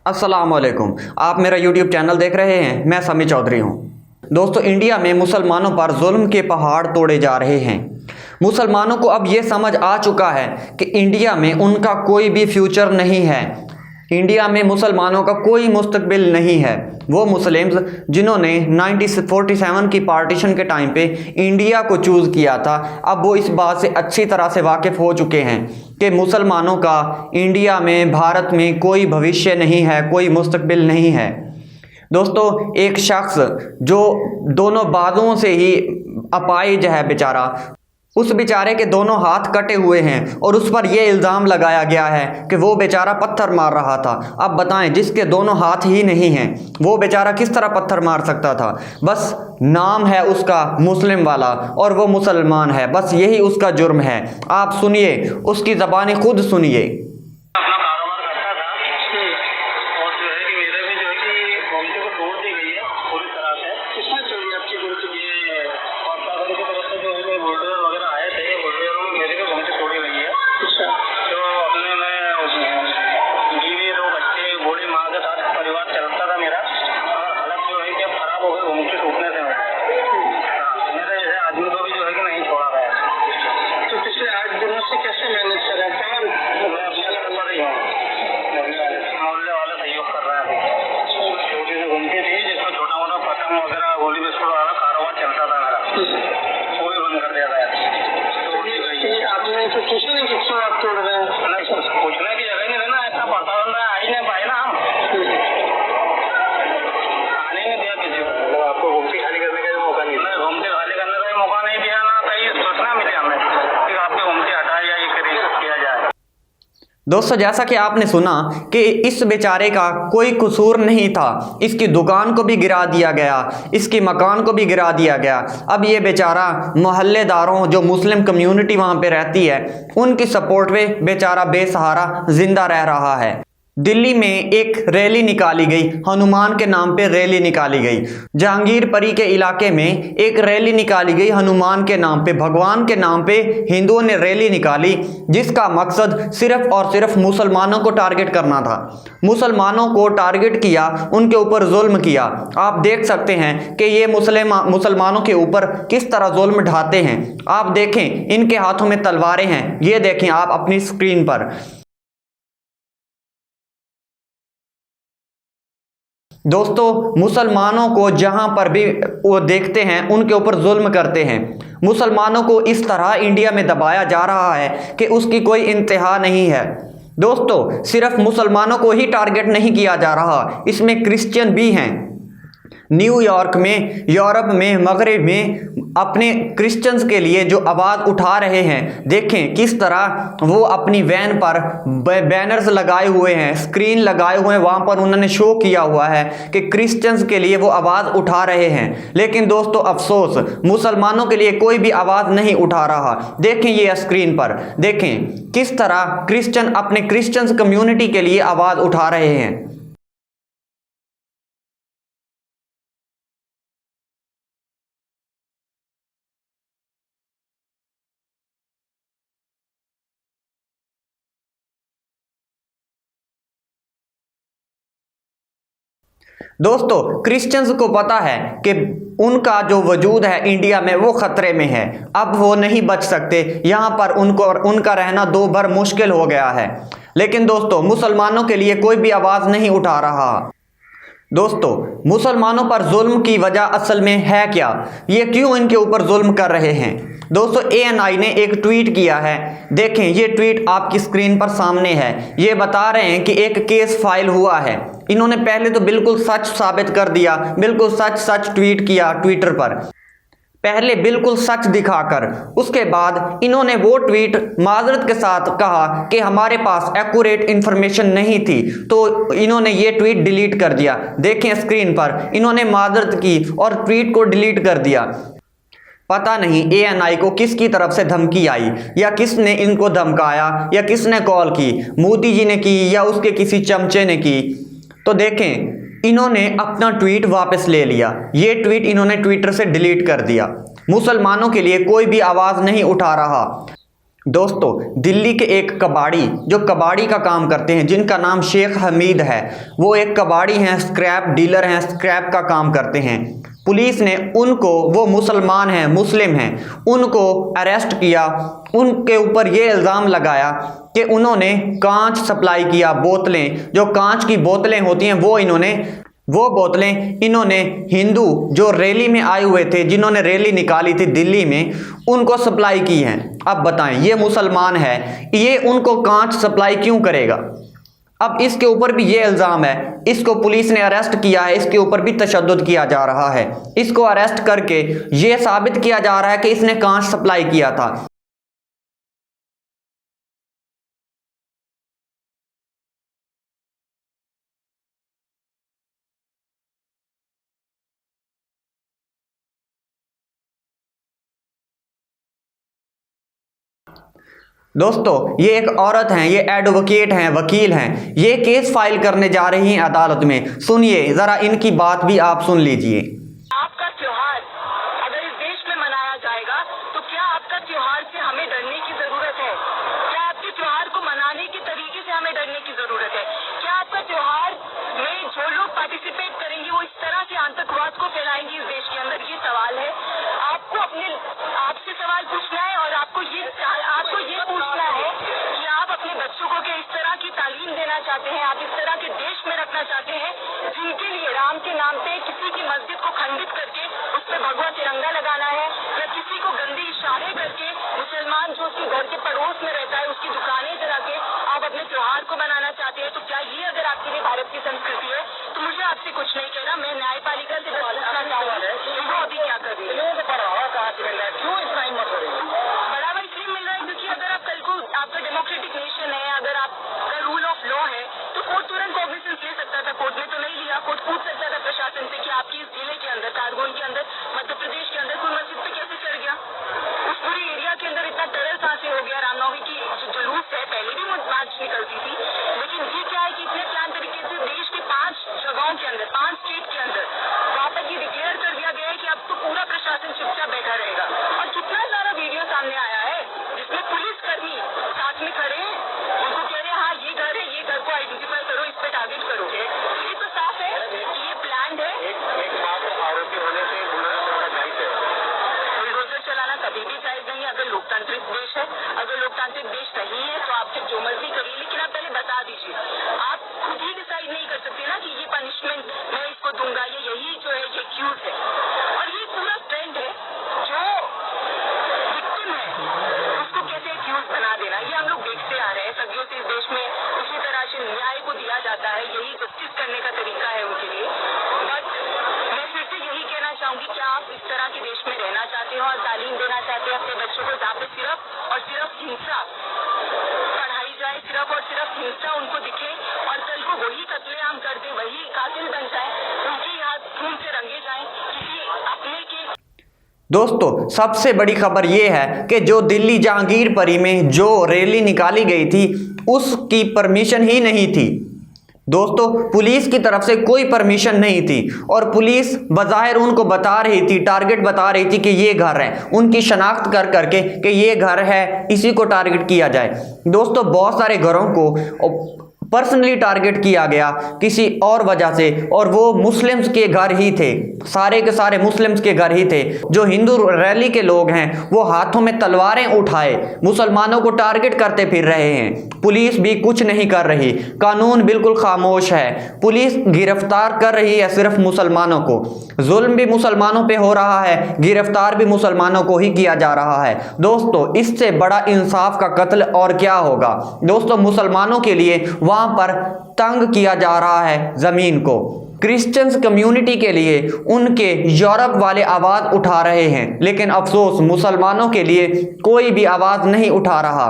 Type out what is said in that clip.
अस्सलाम वालेकुम। आप मेरा यूट्यूब चैनल देख रहे हैं। मैं समी चौधरी हूं। दोस्तों, इंडिया में मुसलमानों पर जुल्म के पहाड़ तोड़े जा रहे हैं। मुसलमानों को अब ये समझ आ चुका है कि इंडिया में उनका कोई भी फ्यूचर नहीं है। इंडिया में मुसलमानों का कोई मुस्तकबिल नहीं है। वो मुस्लिम्स जिन्होंने 1947 की पार्टीशन के टाइम पे इंडिया को चूज़ किया था, अब वो इस बात से अच्छी तरह से वाकिफ़ हो चुके हैं कि मुसलमानों का इंडिया में, भारत में कोई भविष्य नहीं है, कोई मुस्तकबिल नहीं है। दोस्तों, एक शख्स जो दोनों बाजुओं से ही अपाहिज है बेचारा, उस बेचारे के दोनों हाथ कटे हुए हैं और उस पर यह इल्ज़ाम लगाया गया है कि वो बेचारा पत्थर मार रहा था। अब बताएं, जिसके दोनों हाथ ही नहीं हैं वो बेचारा किस तरह पत्थर मार सकता था? बस नाम है उसका मुस्लिम वाला और वो मुसलमान है, बस यही उसका जुर्म है। आप सुनिए, उसकी ज़बानी खुद सुनिए। पूछने की जगह नहीं रहना, ऐसा पता आ ही नहीं पाए ना हम, आने नहीं दिया किसी को। आपको घूमती खाली करने का भी मौका नहीं दिया? घूमती खाली करने का भी मौका नहीं दिया ना, कहीं सोचना मिले हमें कि आपकी घूमती हटाए या ये किया जाए। दोस्तों, जैसा कि आपने सुना कि इस बेचारे का कोई कसूर नहीं था, इसकी दुकान को भी गिरा दिया गया, इसकी मकान को भी गिरा दिया गया। अब ये बेचारा मोहल्लेदारों, जो मुस्लिम कम्युनिटी वहाँ पे रहती है, उनकी सपोर्ट में बेचारा बेसहारा जिंदा रह रहा है। दिल्ली में एक रैली निकाली गई, हनुमान के नाम पे रैली निकाली गई। जहांगीरपरी के इलाके में एक रैली निकाली गई हनुमान के नाम पे, भगवान के नाम पे हिंदुओं ने रैली निकाली, जिसका मकसद सिर्फ और सिर्फ मुसलमानों को टारगेट करना था। मुसलमानों को टारगेट किया, उनके ऊपर जुल्म किया। आप देख सकते हैं कि ये मुसलमानों के ऊपर किस तरह जुल्म ढाते हैं। आप देखें, इनके हाथों में तलवारें हैं, ये देखें आप अपनी स्क्रीन पर। दोस्तों, मुसलमानों को जहां पर भी वो देखते हैं उनके ऊपर जुल्म करते हैं। मुसलमानों को इस तरह इंडिया में दबाया जा रहा है कि उसकी कोई इंतहा नहीं है। दोस्तों, सिर्फ मुसलमानों को ही टारगेट नहीं किया जा रहा, इसमें क्रिश्चियन भी हैं। न्यूयॉर्क में, यूरोप में, मगरब में अपने क्रिश्चियंस के लिए जो आवाज़ उठा रहे हैं, देखें किस तरह वो अपनी वैन पर बैनर्स लगाए हुए हैं, स्क्रीन लगाए हुए हैं, वहाँ पर उन्होंने शो किया हुआ है कि क्रिश्चियंस के लिए वो आवाज़ उठा रहे हैं। लेकिन दोस्तों, अफसोस, मुसलमानों के लिए कोई भी आवाज़ नहीं उठा रहा। देखें ये स्क्रीन पर, देखें किस तरह क्रिश्चियन अपने क्रिश्चियंस कम्युनिटी के लिए आवाज़ उठा रहे हैं। दोस्तों, क्रिश्चियंस को पता है कि उनका जो वजूद है इंडिया में वो खतरे में है, अब वो नहीं बच सकते, यहाँ पर उनका रहना दो भर मुश्किल हो गया है। लेकिन दोस्तों, मुसलमानों के लिए कोई भी आवाज़ नहीं उठा रहा। दोस्तों, मुसलमानों पर जुल्म की वजह असल में है क्या? ये क्यों इनके ऊपर जुल्म कर रहे हैं? दोस्तों, ANI ने एक ट्वीट किया है, देखें ये ट्वीट आपकी स्क्रीन पर सामने है। ये बता रहे हैं कि एक केस फाइल हुआ है। इन्होंने पहले तो बिल्कुल सच साबित कर दिया, बिल्कुल सच ट्वीट किया ट्विटर पर, पहले बिल्कुल सच दिखाकर। उसके बाद इन्होंने वो ट्वीट माजरत के साथ कहा कि हमारे पास एक्यूरेट इंफॉर्मेशन नहीं थी, तो इन्होंने ये ट्वीट डिलीट कर दिया। देखें स्क्रीन पर, इन्होंने माजरत की और ट्वीट को डिलीट कर दिया। पता नहीं ANI को किसकी तरफ से धमकी आई, या किसने इनको धमकाया, या किसने कॉल की, मोदी जी ने की या उसके किसी चमचे ने की। तो देखें, इन्होंने अपना ट्वीट वापस ले लिया, ये ट्वीट इन्होंने ट्विटर से डिलीट कर दिया। मुसलमानों के लिए कोई भी आवाज़ नहीं उठा रहा। दोस्तों, दिल्ली के एक कबाड़ी जो कबाड़ी का काम करते हैं, जिनका नाम शेख हमीद है, वो एक कबाड़ी हैं, स्क्रैप डीलर हैं, स्क्रैप का काम करते हैं। पुलिस ने उनको, वो मुसलमान हैं, मुस्लिम हैं, उनको अरेस्ट किया। उनके ऊपर ये इल्ज़ाम लगाया कि उन्होंने कांच सप्लाई किया, बोतलें, जो कांच की बोतलें होती हैं, वो बोतलें इन्होंने हिंदू जो रैली में आए हुए थे, जिन्होंने रैली निकाली थी दिल्ली में, उनको सप्लाई की हैं। अब बताएं, ये मुसलमान है, ये उनको कांच सप्लाई क्यों करेगा? अब इसके ऊपर भी ये इल्ज़ाम है, इसको पुलिस ने अरेस्ट किया है, इसके ऊपर भी तशद्दुद किया जा रहा है। इसको अरेस्ट करके ये साबित किया जा रहा है कि इसने कांच सप्लाई किया था। दोस्तों, ये एक औरत हैं, ये एडवोकेट हैं, वकील हैं, ये केस फाइल करने जा रही हैं अदालत में। सुनिए जरा, इनकी बात भी आप सुन लीजिए। आपका त्योहार अगर इस देश में मनाया जाएगा तो क्या आपका त्योहार से हमें डरने की जरूरत है? क्या आपके त्योहार को मनाने के तरीके से हमें डरने की जरूरत है? क्या आपका त्योहार में जो लोग पार्टिसिपेट करेंगे वो इस तरह से आतंकवाद को फैलाएंगे इस देश के अंदर? ये सवाल है। आपको आपसे सवाल पूछना है और आपको ये पूछना है कि आप अपने बच्चों को क्या इस तरह की तालीम देना चाहते हैं? आप इस तरह के देश में रखना चाहते हैं जिनके लिए राम के नाम पे किसी की मस्जिद को खंडित करके उस पर भगवा तिरंगा लगाना है, या किसी को गंदे इशारे करके मुसलमान जो उसके घर के पड़ोस में रहता है उसकी दुकानें जला के आप अपने त्योहार को मनाना चाहते हैं? तो क्या ये अगर आपके लिए भारत की संस्कृति है तो मुझे आपसे कुछ नहीं कहना। मैं न्यायपालिका से पूछना चाहूँगा वो अभी क्या कर रही है? बढ़ावा कहाँ से मिल रहा है? क्यों इतना हिम्मत हो रही है? बढ़ावा इसलिए मिल रहा है क्योंकि अगर आप कल को, आपका डेमोक्रेटिक नेशन है, अगर आपका रूल ऑफ लॉ है तो कोर्ट तुरंत कॉग्निजेंस ले सकता था। कोर्ट ने तो नहीं लिया। कोर्ट पूछ सकता था प्रशासन से कि आपकी इस जिले के अंदर, कारगोन के अंदर, मध्य प्रदेश के अंदर कोई मस्जिद पे कैसे चढ़ गया? उस पूरे एरिया के अंदर इतना टेरर कहाँ से हो गया? रामनवमी की जो जुलूस है, पहले भी मार्च निकलती थी, लेकिन ये क्या है कि इतने प्लान तरीके से देश के 5 जगहों के अंदर, 5 स्टेट के अंदर वहाँ पर ये डिक्लेयर कर दिया गया है कि अब तो पूरा प्रशासन चुपचाप बैठा रहेगा। और कितना सारा वीडियो सामने आया है जिसमें पुलिसकर्मी साथ में खड़े हैं, उनको कह रहे हैं हाँ ये घर है, ये घर को आइडेंटिफाई करो, इस पे टारगेट करो। ये तो साफ है कि ये प्लान है। एकमात्र आरोपी होने से बुलडोजर चलाना कभी भी जायज नहीं है अगर लोकतांत्रिक देश है। अगर लोकतांत्रिक देश नहीं है तो आप फिर जो मर्जी करिए, लेकिन आप पहले बता दीजिए। आप खुद ही डिसाइड नहीं कर सकते ना कि ये पनिशमेंट मैं इसको दूंगा, ये यही जो है ये एक्यूज है। और ये पूरा ट्रेंड है, जो विक्टिम है उसको कैसे एक्यूज बना देना, ये हम लोग देखते आ रहे हैं सदियों से इस देश में। उसी तरह से न्याय को दिया जाता है, यही जस्टिस करने का तरीका है उनके लिए। बट मैं फिर से यही कहना चाहूंगी कि आप इस तरह के देश में रहना चाहते हो और तालीम देना चाहते हैं अपने बच्चों को, जहाँ पे सिर्फ और सिर्फ हिंसा पढ़ाई जाए, सिर्फ और सिर्फ हिंसा उनको दिखे, और कल को वही कत्लेआम कर दे, वही कातिल बन जाए, उनके हाथ खून से रंगे जाए किसी अपने के। दोस्तों, सबसे बड़ी खबर यह है कि जो दिल्ली जहांगीरपुरी में जो रैली निकाली गई थी उसकी परमिशन ही नहीं थी। दोस्तों, पुलिस की तरफ से कोई परमिशन नहीं थी और पुलिस बज़ाहिर उनको बता रही थी, टारगेट बता रही थी कि ये घर है, उनकी शनाख्त कर करके कि ये घर है, इसी को टारगेट किया जाए। दोस्तों, बहुत सारे घरों को पर्सनली टारगेट किया गया किसी और वजह से, और वो मुस्लिम्स के घर ही थे, सारे के सारे मुस्लिम्स के घर ही थे। जो हिंदू रैली के लोग हैं वो हाथों में तलवारें उठाए मुसलमानों को टारगेट करते फिर रहे हैं। पुलिस भी कुछ नहीं कर रही, कानून बिल्कुल खामोश है। पुलिस गिरफ्तार कर रही है सिर्फ मुसलमानों को, जुल्म भी मुसलमानों पे हो रहा है, गिरफ्तार भी मुसलमानों को ही किया जा रहा है। दोस्तों, इससे बड़ा इंसाफ का कत्ल और क्या होगा? दोस्तों, मुसलमानों के लिए वहां पर तंग किया जा रहा है जमीन को। क्रिश्चियंस कम्युनिटी के लिए उनके यूरोप वाले आवाज उठा रहे हैं, लेकिन अफसोस मुसलमानों के लिए कोई भी आवाज नहीं उठा रहा।